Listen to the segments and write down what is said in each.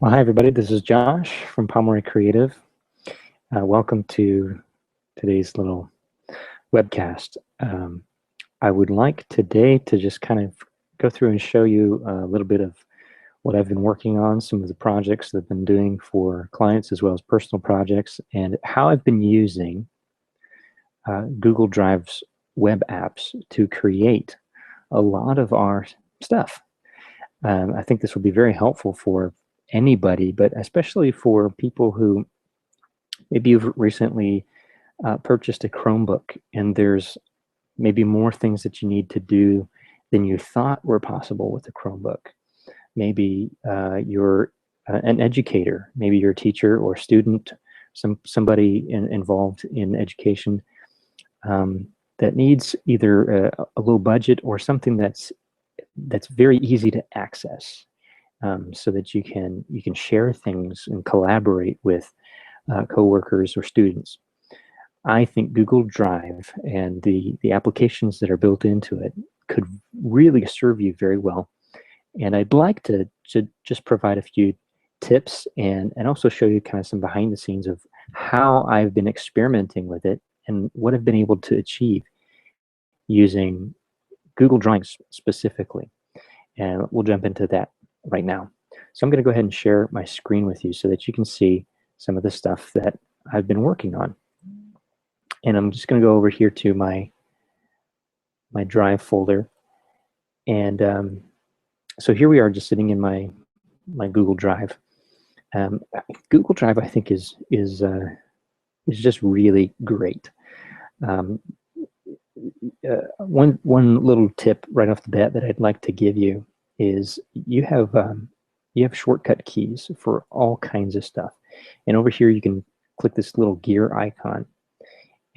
Well, hi everybody, this is Josh from Pomeroy Creative. Welcome to today's little webcast. I would like today to just kind of go through and show you a little bit of what I've been working on, some of the projects that I've been doing for clients as well as personal projects, and how I've been using Google Drive's web apps to create a lot of our stuff. I think this will be very helpful for anybody, but especially for people who maybe you've recently purchased a Chromebook and there's maybe more things that you need to do than you thought were possible with a Chromebook. Maybe you're an educator, maybe you're a teacher or student, somebody involved in education that needs either a low budget or something that's very easy to access, so that you can share things and collaborate with coworkers or students. I think Google Drive and the applications that are built into it could really serve you very well. And I'd like to just provide a few tips and also show you kind of some behind the scenes of how I've been experimenting with it and what I've been able to achieve using Google Drive specifically. And we'll jump into that right now. So I'm going to go ahead and share my screen with you so that you can see some of the stuff that I've been working on. And I'm just going to go over here to my Drive folder. And so here we are, just sitting in my Google Drive. Google Drive, I think, is just really great. One little tip right off the bat that I'd like to give you is you have shortcut keys for all kinds of stuff. And over here you can click this little gear icon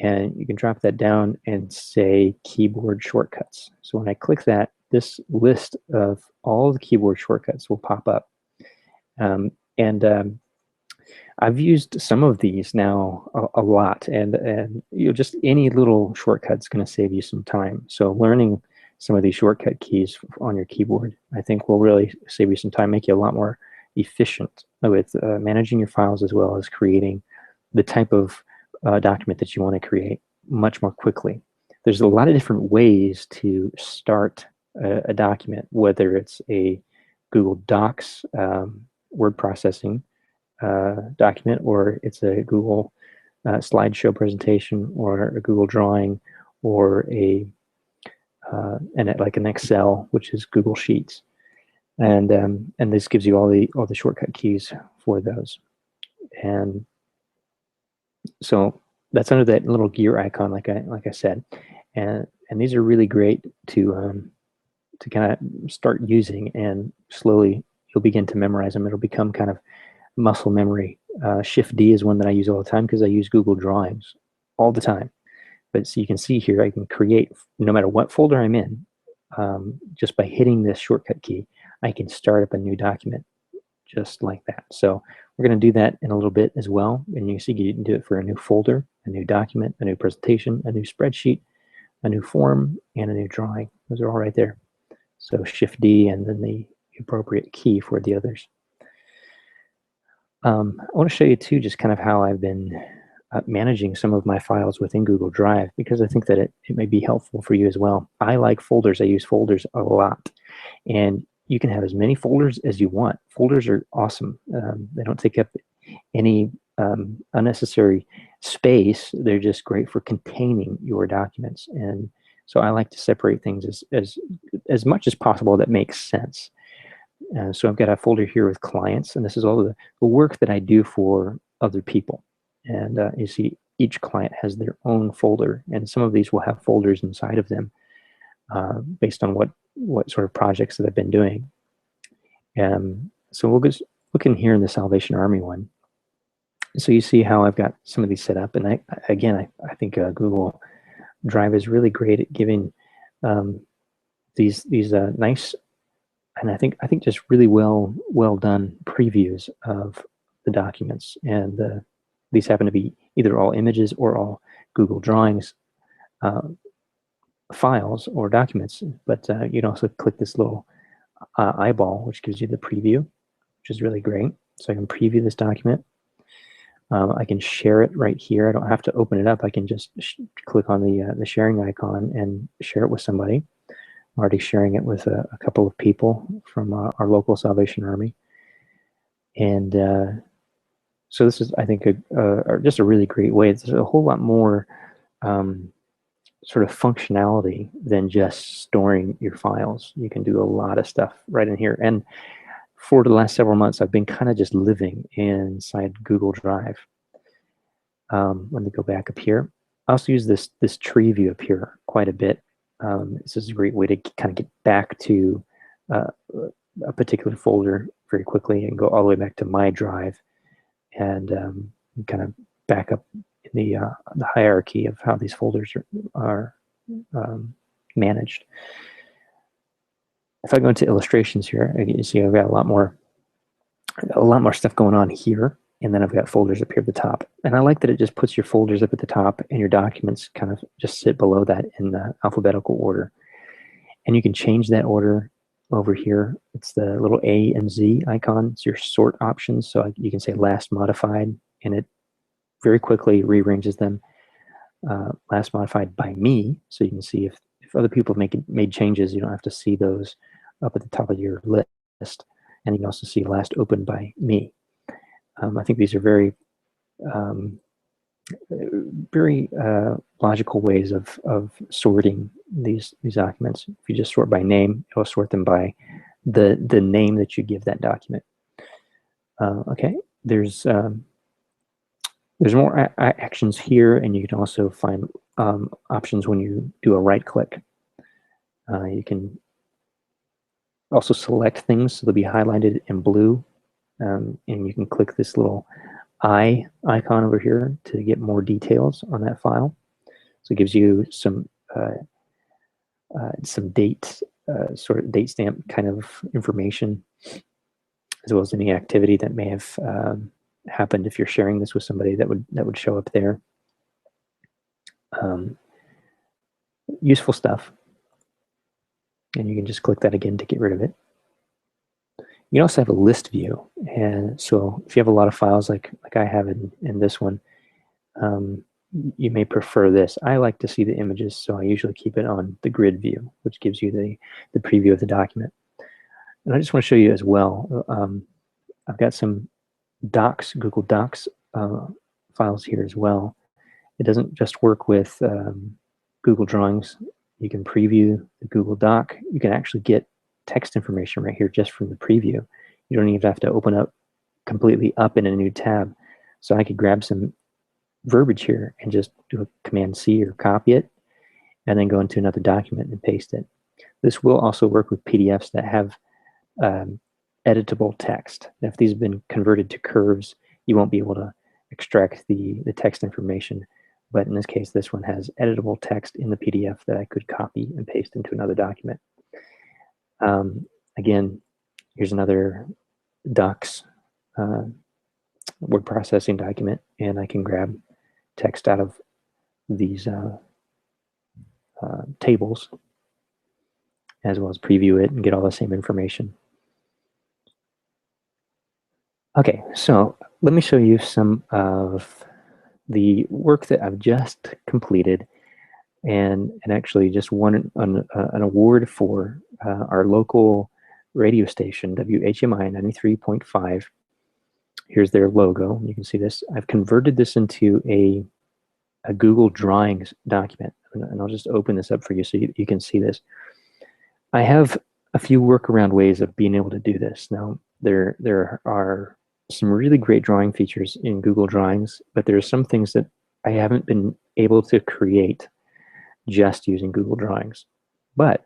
and you can drop that down and say keyboard shortcuts. So when I click that, this list of all the keyboard shortcuts will pop up. I've used some of these now a lot, and just any little shortcut's going to save you some time. So learning some of these shortcut keys on your keyboard, I think, will really save you some time, make you a lot more efficient with managing your files as well as creating the type of document that you want to create much more quickly. There's a lot of different ways to start a document, whether it's a Google Docs word processing document, or it's a Google slideshow presentation, or a Google drawing, or like an Excel, which is Google Sheets, and this gives you all the shortcut keys for those. And so that's under that little gear icon, like I said, and these are really great to kind of start using, and slowly you'll begin to memorize them. It'll become kind of muscle memory. Shift D is one that I use all the time because I use Google Drawings all the time. But so you can see here, I can create, no matter what folder I'm in, just by hitting this shortcut key, I can start up a new document just like that. So we're going to do that in a little bit as well. And you can see you can do it for a new folder, a new document, a new presentation, a new spreadsheet, a new form, and a new drawing. Those are all right there. So Shift D and then the appropriate key for the others. I want to show you too just kind of how I've been managing some of my files within Google Drive, because I think that it may be helpful for you as well. I like folders. I use folders a lot, and you can have as many folders as you want. Folders are awesome. They don't take up any unnecessary space. They're just great for containing your documents, and so I like to separate things as much as possible that makes sense. So I've got a folder here with clients, and this is all the work that I do for other people. And you see each client has their own folder, and some of these will have folders inside of them based on what sort of projects that I've been doing. So we'll just look in here in the Salvation Army one. So you see how I've got some of these set up, and I think Google Drive is really great at giving these nice, and I think just really well done previews of the documents. And these happen to be either all images or all Google Drawings files or documents. But you can also click this little eyeball, which gives you the preview, which is really great. So I can preview this document. I can share it right here. I don't have to open it up. I can just click on the sharing icon and share it with somebody. I'm already sharing it with a couple of people from our local Salvation Army. And so this is, I think, just a really great way. It's a whole lot more sort of functionality than just storing your files. You can do a lot of stuff right in here. And for the last several months, I've been kind of just living inside Google Drive. Let me go back up here. I also use this tree view up here quite a bit. This is a great way to kind of get back to a particular folder very quickly and go all the way back to my drive and kind of back up in the hierarchy of how these folders are managed. If I go into illustrations here, you can see I've got a lot more stuff going on here, and then I've got folders up here at the top. And I like that it just puts your folders up at the top, and your documents kind of just sit below that in the alphabetical order. And you can change that order over here. It's the little A and Z icon. It's your sort options. So you can say last modified, and it very quickly rearranges them. Last modified by me, so you can see if other people have made changes, you don't have to see those up at the top of your list. And you can also see last opened by me. I think these are very logical ways of sorting these documents. If you just sort by name, it'll sort them by the name that you give that document. Okay, there's more actions here, and you can also find options when you do a right click. You can also select things, so they'll be highlighted in blue, and you can click this little eye icon over here to get more details on that file. So it gives you some date, sort of date stamp kind of information, as well as any activity that may have happened if you're sharing this with somebody that would show up there. Useful stuff. And you can just click that again to get rid of it. You can also have a list view, and so if you have a lot of files like I have in this one, you may prefer this. I like to see the images, so I usually keep it on the grid view, which gives you the preview of the document. And I just want to show you as well, I've got some Docs, Google Docs files here as well. It doesn't just work with Google Drawings. You can preview the Google Doc. You can actually get text information right here just from the preview. You don't even have to open up completely up in a new tab. So I could grab some verbiage here and just do a Command-C or copy it, and then go into another document and paste it. This will also work with PDFs that have editable text. Now, if these have been converted to curves, you won't be able to extract the text information. But in this case, this one has editable text in the PDF that I could copy and paste into another document. Again, here's another Docs word processing document, and I can grab text out of these tables, as well as preview it and get all the same information. Okay, so let me show you some of the work that I've just completed, and actually just won an award for our local radio station, WHMI 93.5. Here's their logo. You can see this. I've converted this into a Google Drawings document, and I'll just open this up for you so you can see this. I have a few workaround ways of being able to do this. Now, there are some really great drawing features in Google Drawings, but there are some things that I haven't been able to create just using Google Drawings. But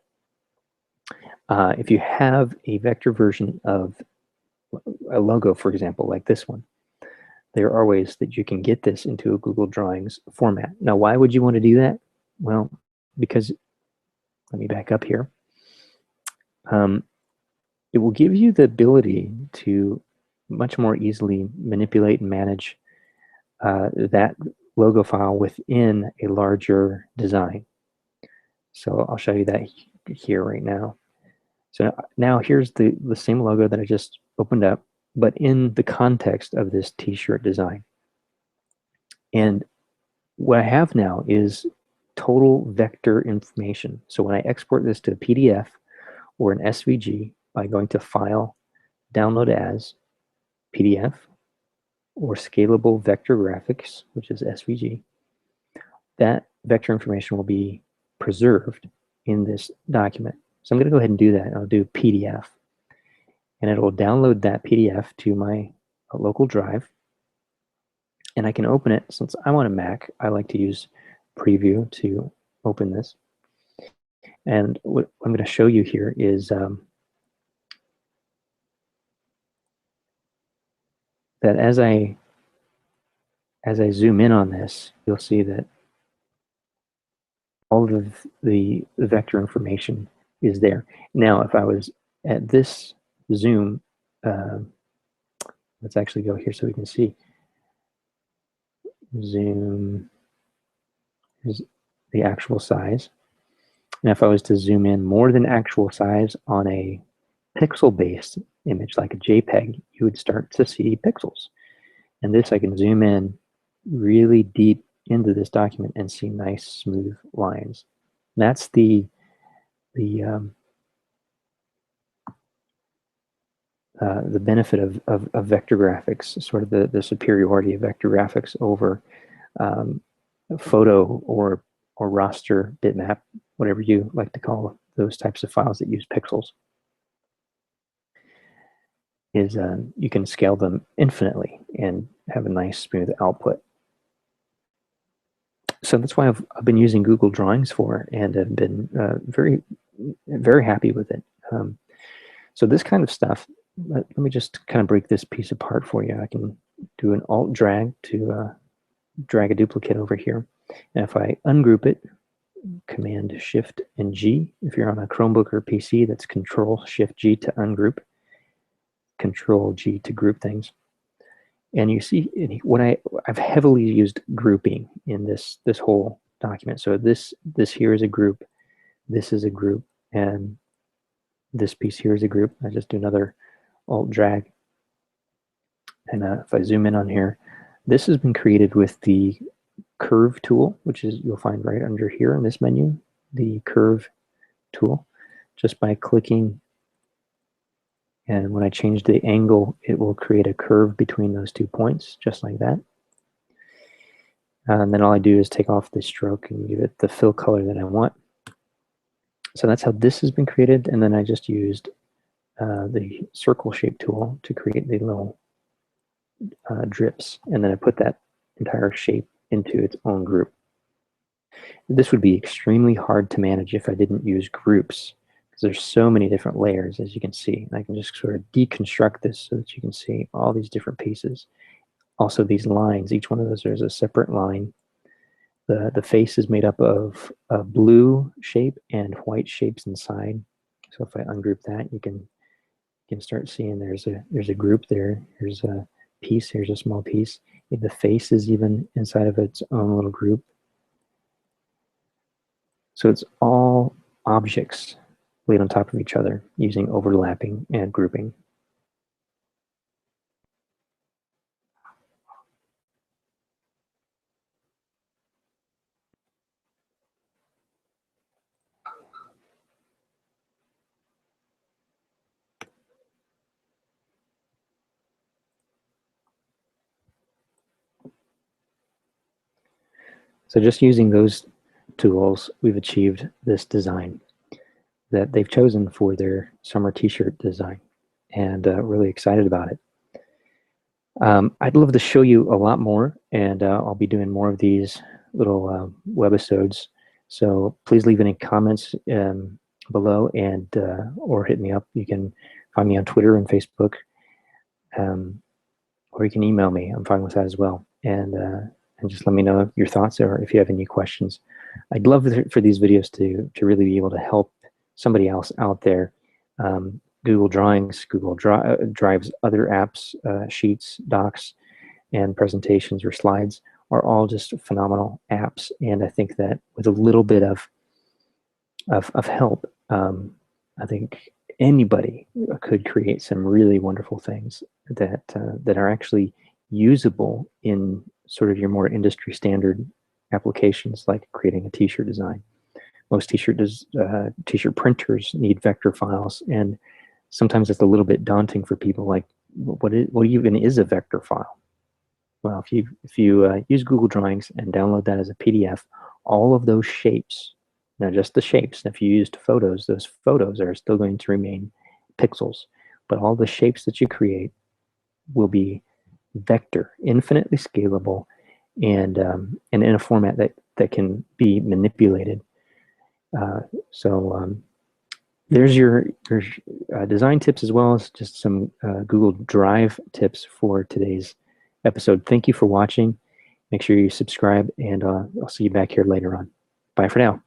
if you have a vector version of a logo, for example, like this one, there are ways that you can get this into a Google Drawings format. Now, why would you want to do that? Well, because, let me back up here. It will give you the ability to much more easily manipulate and manage that logo file within a larger design. So I'll show you that here right now. So now here's the same logo that I just opened up, but in the context of this t-shirt design. And what I have now is total vector information. So when I export this to a PDF or an SVG by going to File, Download As, PDF, or Scalable Vector Graphics, which is SVG, that vector information will be preserved in this document. So I'm going to go ahead and do that. I'll do PDF, and it will download that PDF to my local drive, and I can open it. Since I'm on a Mac, I like to use Preview to open this. And what I'm going to show you here is that as I zoom in on this, you'll see that all of the vector information is there. Now, if I was at this zoom, let's actually go here so we can see. Zoom is the actual size. And if I was to zoom in more than actual size on a pixel-based image like a JPEG, you would start to see pixels. And this, I can zoom in really deep into this document and see nice smooth lines. That's the benefit of vector graphics, sort of the superiority of vector graphics over photo or raster, bitmap, whatever you like to call those types of files that use pixels, is you can scale them infinitely and have a nice smooth output. So that's why I've been using Google Drawings for, and have been very happy with it. So this kind of stuff, let me just kind of break this piece apart for you. I can do an Alt drag to drag a duplicate over here. And if I ungroup it, Command Shift and G. If you're on a Chromebook or PC, that's Control Shift G to ungroup, Control G to group things. And you see what I've heavily used grouping in this whole document. So this here is a group, this is a group, and this piece here is a group. I just do another Alt drag. And if I zoom in on here, this has been created with the curve tool, which is you'll find right under here in this menu, the curve tool. Just by clicking, and when I change the angle, it will create a curve between those 2 points, just like that. And then all I do is take off the stroke and give it the fill color that I want. So that's how this has been created. And then I just used the circle shape tool to create the little drips. And then I put that entire shape into its own group. This would be extremely hard to manage if I didn't use groups, because there's so many different layers, as you can see. And I can just sort of deconstruct this so that you can see all these different pieces. Also, these lines, each one of those, there's a separate line. The face is made up of a blue shape and white shapes inside. So if I ungroup that, you can start seeing there's a group there. Here's a piece. Here's a small piece. The face is even inside of its own little group. So it's all objects laid on top of each other using overlapping and grouping. So just using those tools, we've achieved this design that they've chosen for their summer t-shirt design, and really excited about it. I'd love to show you a lot more, and I'll be doing more of these little webisodes. So please leave any comments below, and or hit me up. You can find me on Twitter and Facebook, or you can email me. I'm fine with that as well. And just let me know your thoughts, or if you have any questions. I'd love for these videos to really be able to help somebody else out there. Google Drawings, Google Drive's other apps, Sheets, Docs, and presentations or slides are all just phenomenal apps. And I think that with a little bit of help, I think anybody could create some really wonderful things that are actually usable in sort of your more industry standard applications, like creating a t-shirt design. Most t-shirt printers need vector files, and sometimes it's a little bit daunting for people. Like, what even is a vector file? Well, if you use Google Drawings and download that as a PDF, all of those shapes, now just the shapes. If you used photos, those photos are still going to remain pixels, but all the shapes that you create will be vector, infinitely scalable, and in a format that can be manipulated. So there's your design tips, as well as just some Google Drive tips for today's episode. Thank you for watching. Make sure you subscribe, and I'll see you back here later on. Bye for now.